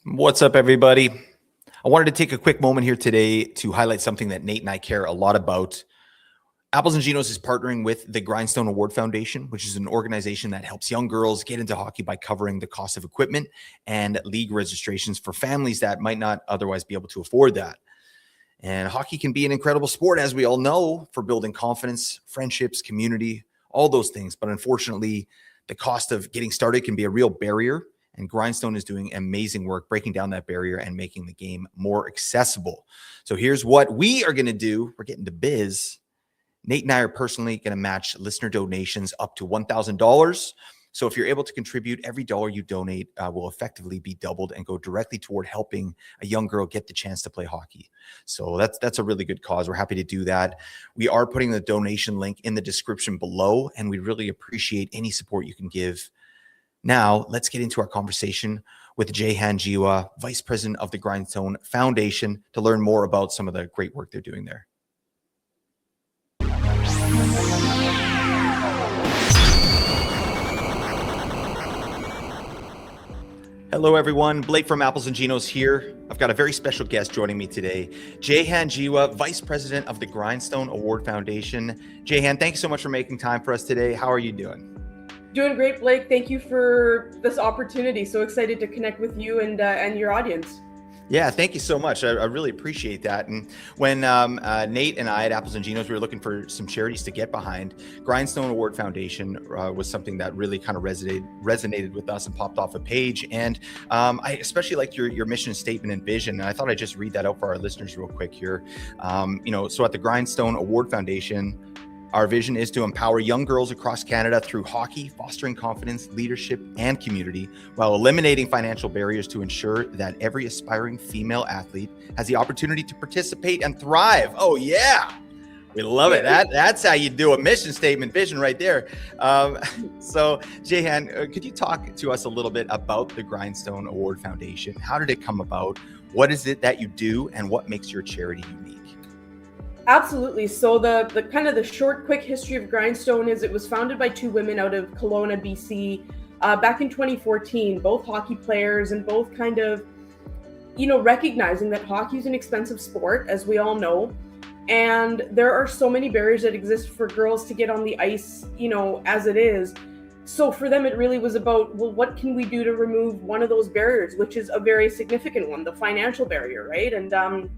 What's up, everybody? I wanted to take a quick moment here today to highlight something that Nate and I care a lot about. Apples and Ginos is partnering with the Grindstone Award Foundation, which is an organization that helps young girls get into hockey by covering the cost of equipment and league registrations for families that might not otherwise be able to afford that. And hockey can be an incredible sport, as we all know, for building confidence, friendships, community, all those things. But unfortunately, the cost of getting started can be a real barrier. And Grindstone is doing amazing work breaking down that barrier and making the game more accessible. So here's what we are going to do. We're getting to biz. Nate and I are personally going to match listener donations up to $1,000. So if you're able to contribute, every dollar you donate will effectively be doubled and go directly toward helping a young girl get the chance to play hockey. So that's a really good cause. We're happy to do that. We are putting the donation link in the description below, and we really appreciate any support you can give. Now, let's get into our conversation with Jehan Jiwa, Vice President of the Grindstone Foundation, to learn more about some of the great work they're doing there. Hello, everyone. Blake from Apples and Ginos here. I've got a very special guest joining me today, Jehan Jiwa, Vice President of the Grindstone Award Foundation. Jehan, thank you so much for making time for us today. How are you doing? Doing great, Blake. Thank you for this opportunity. So excited to connect with you and your audience. Yeah, thank you so much. I really appreciate that. And when Nate and I at Apples and Ginos, we were looking for some charities to get behind, Grindstone Award Foundation was something that really kind of resonated with us and popped off a page. And I especially liked your mission statement and vision. And I thought I'd just read that out for our listeners real quick here. So at the Grindstone Award Foundation, our vision is to empower young girls across Canada through hockey, fostering confidence, leadership, and community, while eliminating financial barriers to ensure that every aspiring female athlete has the opportunity to participate and thrive. Oh, yeah. We love it. That's how you do a mission statement vision right there. So, Jehan, could you talk to us a little bit about the Grindstone Award Foundation? How did it come about? What is it that you do, and what makes your charity unique? Absolutely. So the kind of the short, quick history of Grindstone is it was founded by two women out of Kelowna, BC, back in 2014, both hockey players and both kind of, recognizing that hockey is an expensive sport, as we all know. And there are so many barriers that exist for girls to get on the ice, as it is. So for them, it really was about, well, what can we do to remove one of those barriers, which is a very significant one, the financial barrier, right? And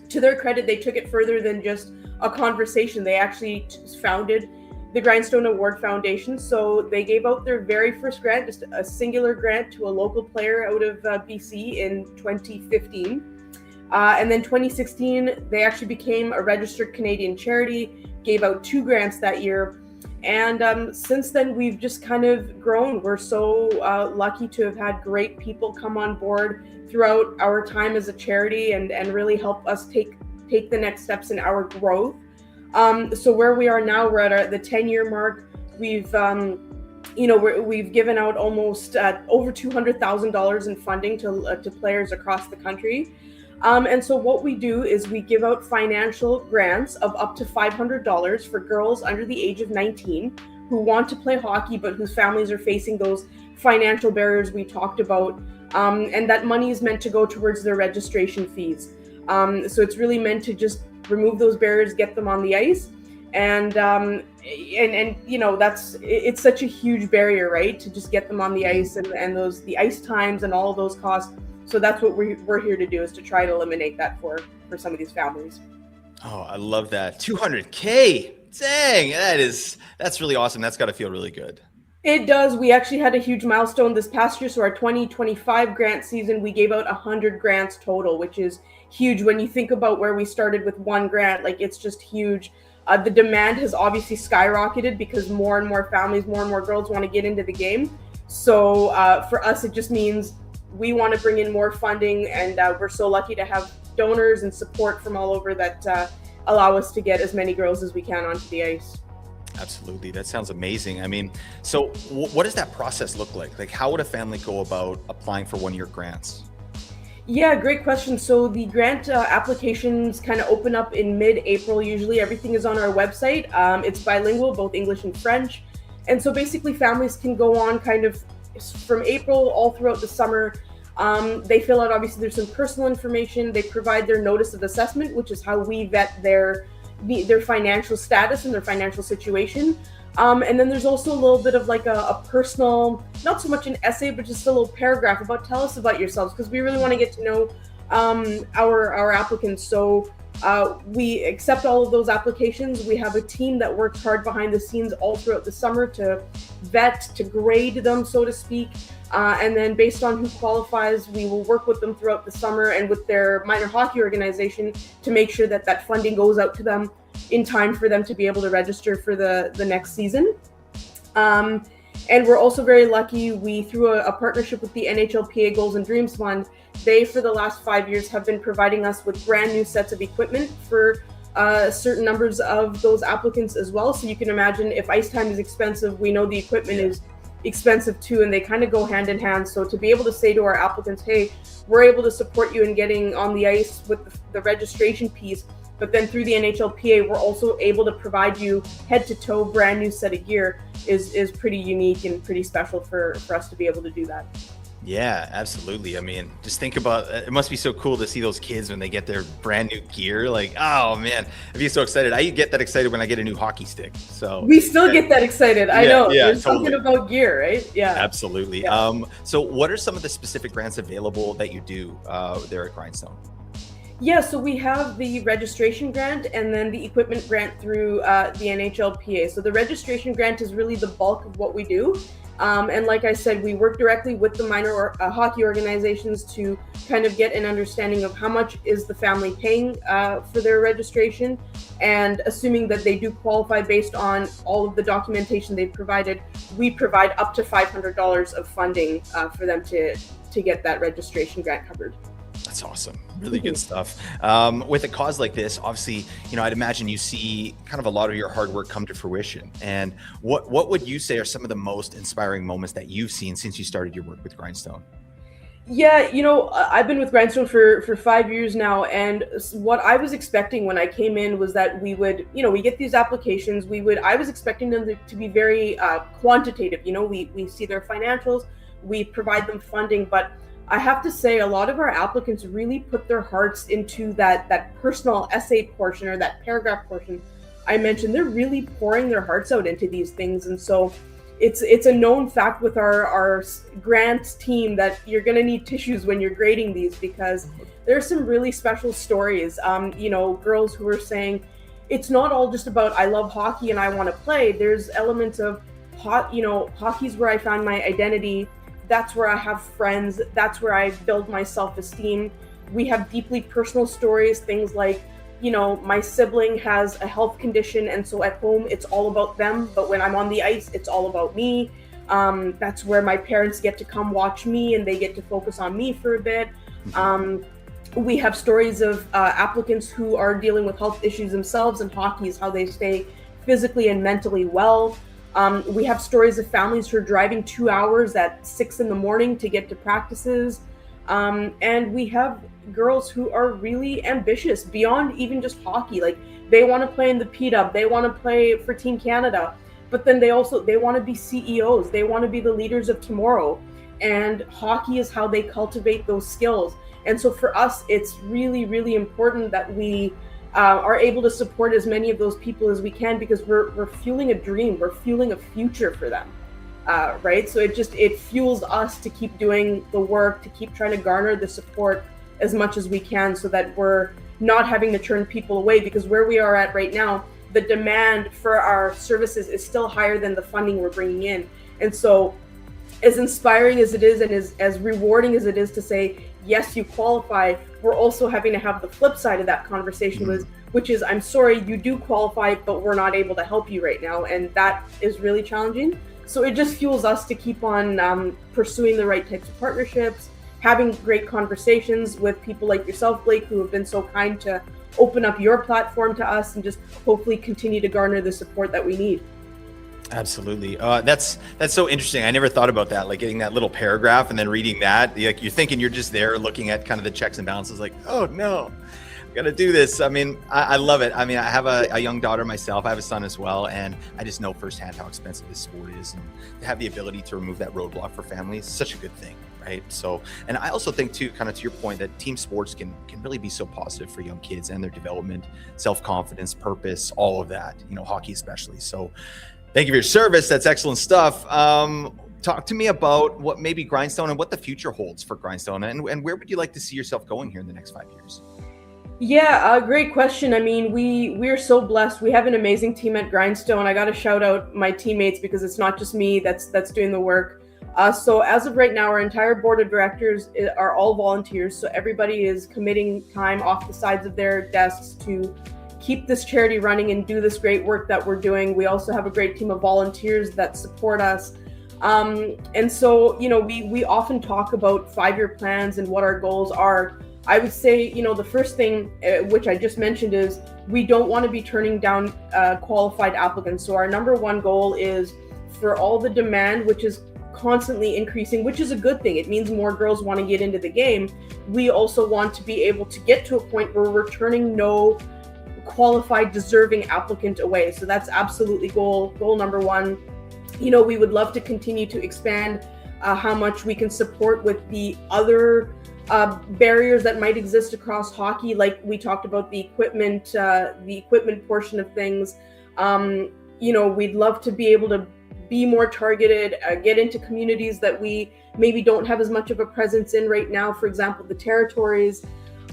to their credit, they took it further than just a conversation. They actually founded the Grindstone Award Foundation. So they gave out their very first grant, just a singular grant to a local player out of BC in 2015. And then 2016, they actually became a registered Canadian charity, gave out 2 grants that year. And since then, we've just kind of grown. We're so lucky to have had great people come on board throughout our time as a charity and really help us take the next steps in our growth. So where we are now, we're at the 10-year mark. We've we've given out almost over $200,000 in funding to players across the country. And so what we do is we give out financial grants of up to $500 for girls under the age of 19 who want to play hockey, but whose families are facing those financial barriers we talked about. And that money is meant to go towards their registration fees. So it's really meant to just remove those barriers, get them on the ice. And it's such a huge barrier, right? To just get them on the ice and the ice times and all of those costs. So that's what we're here to do, is to try to eliminate that for some of these families. Oh, I love that. $200K. Dang, that's really awesome. That's got to feel really good. It does. We actually had a huge milestone this past year. So our 2025 grant season, we gave out 100 grants total, which is huge. When you think about where we started with 1 grant, it's just huge. The demand has obviously skyrocketed because more and more families, more and more girls want to get into the game. So for us, it just means we want to bring in more funding, and we're so lucky to have donors and support from all over that allow us to get as many girls as we can onto the ice. Absolutely. That sounds amazing. I mean, so what does that process look like? Like, how would a family go about applying for one of your grants? Yeah, great question. So the grant applications kind of open up in mid-April. Usually everything is on our website. It's bilingual, both English and French. And so basically families can go on kind of from April all throughout the summer They fill out, obviously, there's some personal information. They provide their notice of assessment, which is how we vet their financial status and their financial situation. And then there's also a little bit of like a personal, not so much an essay, but just a little paragraph about, tell us about yourselves, because we really want to get to know our applicants. So we accept all of those applications. We have a team that works hard behind the scenes all throughout the summer to vet, to grade them, so to speak. And then based on who qualifies, we will work with them throughout the summer and with their minor hockey organization to make sure that that funding goes out to them in time for them to be able to register for the next season. And we're also very lucky. We, through a partnership with the NHLPA Goals and Dreams Fund, they, for the last 5 years, have been providing us with brand new sets of equipment for certain numbers of those applicants as well. So you can imagine, if ice time is expensive, we know the equipment is expensive too, and they kind of go hand in hand. So to be able to say to our applicants, hey, we're able to support you in getting on the ice with the registration piece, but then through the NHLPA, we're also able to provide you head-to-toe brand new set of gear is pretty unique and pretty special for us to be able to do that. Yeah, absolutely. I mean, just think about it. Must be so cool to see those kids when they get their brand new gear. Like, oh man, I'd be so excited. I get that excited when I get a new hockey stick. So we still get that excited. I know. Yeah, there's totally. something about gear, right? Yeah, absolutely. Yeah. So what are some of the specific grants available that you do there at Grindstone? Yeah, so we have the registration grant and then the equipment grant through the NHLPA. So the registration grant is really the bulk of what we do. And like I said, we work directly with the minor hockey organizations to kind of get an understanding of how much is the family paying for their registration. And assuming that they do qualify based on all of the documentation they've provided, we provide up to $500 of funding for them to get that registration grant covered. That's awesome. Really good stuff. With a cause like this, obviously, I'd imagine you see kind of a lot of your hard work come to fruition. And what would you say are some of the most inspiring moments that you've seen since you started your work with Grindstone? Yeah, I've been with Grindstone for 5 years now, and what I was expecting when I came in was that we would, we get these applications, I was expecting them to be very quantitative. We see their financials, we provide them funding, but I have to say a lot of our applicants really put their hearts into that personal essay portion or that paragraph portion I mentioned. They're really pouring their hearts out into these things. And so it's a known fact with our grants team that you're going to need tissues when you're grading these, because there's some really special stories. Girls who are saying, it's not all just about, I love hockey and I want to play. There's elements of, hockey's where I found my identity. That's where I have friends. That's where I build my self-esteem. We have deeply personal stories, things like, my sibling has a health condition, and so at home it's all about them, but when I'm on the ice, it's all about me. That's where my parents get to come watch me and they get to focus on me for a bit. We have stories of applicants who are dealing with health issues themselves, and hockey is how they stay physically and mentally well. We have stories of families who are driving 2 hours at 6 a.m. to get to practices. And we have girls who are really ambitious beyond even just hockey. Like, they want to play in the P-Dub, they want to play for Team Canada, but then they want to be CEOs. They want to be the leaders of tomorrow. And hockey is how they cultivate those skills. And so for us, it's really, really important that we are able to support as many of those people as we can, because we're fueling a dream, we're fueling a future for them, right? So it fuels us to keep doing the work, to keep trying to garner the support as much as we can, so that we're not having to turn people away, because where we are at right now, the demand for our services is still higher than the funding we're bringing in. And so as inspiring as it is, and as rewarding as it is to say, yes, you qualify, we're also having to have the flip side of that conversation, which is, I'm sorry, you do qualify, but we're not able to help you right now. And that is really challenging. So it just fuels us to keep on pursuing the right types of partnerships, having great conversations with people like yourself, Blake, who have been so kind to open up your platform to us, and just hopefully continue to garner the support that we need. Absolutely. That's so interesting. I never thought about that, like getting that little paragraph and then reading that. Like, you're thinking you're just there looking at kind of the checks and balances, like, oh no, I gotta do this. I mean, I love it. I mean, I have a young daughter myself. I have a son as well, and I just know firsthand how expensive this sport is, and to have the ability to remove that roadblock for families is such a good thing. right? So, and I also think too, kind of to your point, that team sports can really be so positive for young kids and their development, self-confidence, purpose, all of that, hockey especially. So thank you for your service. That's excellent stuff. Talk to me about what maybe Grindstone and what the future holds for Grindstone, and where would you like to see yourself going here in the next 5 years? Yeah, great question. I mean, we're so blessed. We have an amazing team at Grindstone. I got to shout out my teammates because it's not just me that's doing the work. So as of right now, our entire board of directors are all volunteers. So everybody is committing time off the sides of their desks to keep this charity running and do this great work that we're doing. We also have a great team of volunteers that support us. And so, we often talk about 5-year plans and what our goals are. I would say, the first thing, which I just mentioned, is we don't want to be turning down qualified applicants. So our number one goal is for all the demand, which is constantly increasing, which is a good thing. It means more girls want to get into the game. We also want to be able to get to a point where we're turning no qualified, deserving applicant away. So that's absolutely goal number one. We would love to continue to expand how much we can support with the other barriers that might exist across hockey, like we talked about the equipment portion of things. We'd love to be able to be more targeted, get into communities that we maybe don't have as much of a presence in right now, for example, the territories.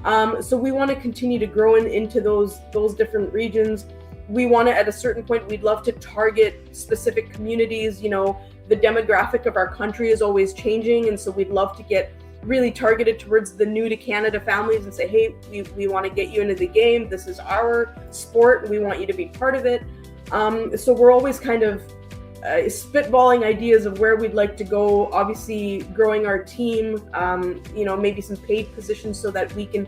So we want to continue to grow into those different regions. We want to, at a certain point, we'd love to target specific communities. The demographic of our country is always changing, and so we'd love to get really targeted towards the new to Canada families and say, hey, we want to get you into the game. This is our sport. We want you to be part of it. So we're always kind of spitballing ideas of where we'd like to go. Obviously, growing our team, maybe some paid positions so that we can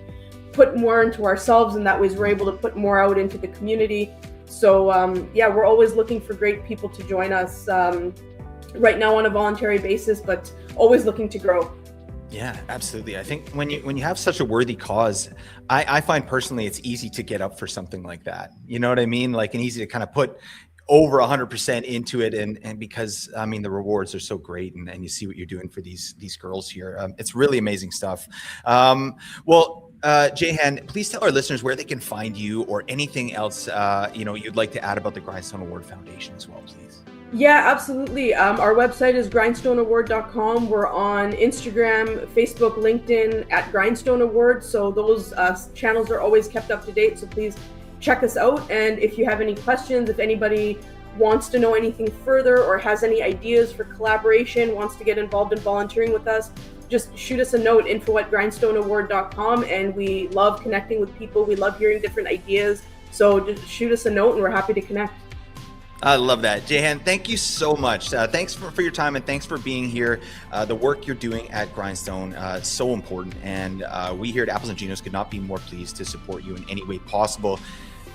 put more into ourselves, and that way we're able to put more out into the community. So we're always looking for great people to join us right now on a voluntary basis, but always looking to grow. Yeah, absolutely. I think when you have such a worthy cause, I find personally it's easy to get up for something like that. You know what I mean? Like, and easy to kind of put over 100% into it, and because the rewards are so great, and you see what you're doing for these girls here. It's really amazing stuff. Jehan, please tell our listeners where they can find you, or anything else you'd like to add about the Grindstone Award Foundation as well, please. Yeah, absolutely. Our website is grindstoneaward.com. We're on Instagram, Facebook, LinkedIn at Grindstone Award. So those channels are always kept up to date. So please check us out. And if you have any questions, if anybody wants to know anything further or has any ideas for collaboration, wants to get involved in volunteering with us, just shoot us a note, info@grindstoneaward.com. And we love connecting with people. We love hearing different ideas. So just shoot us a note and we're happy to connect. I love that. Jehan, thank you so much. Thanks for your time, and thanks for being here. The work you're doing at Grindstone is so important, and we here at Apples and Ginos could not be more pleased to support you in any way possible.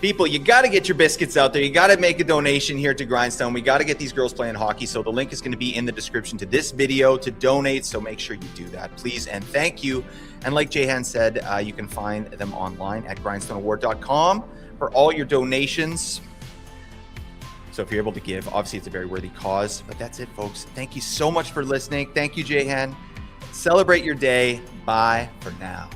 People, you got to get your biscuits out there. You got to make a donation here to Grindstone. We got to get these girls playing hockey. So the link is going to be in the description to this video to donate. So make sure you do that, please. And thank you. And like Jehan said, you can find them online at grindstoneaward.com for all your donations. So if you're able to give, obviously it's a very worthy cause. But that's it, folks. Thank you so much for listening. Thank you, Jehan. Celebrate your day. Bye for now.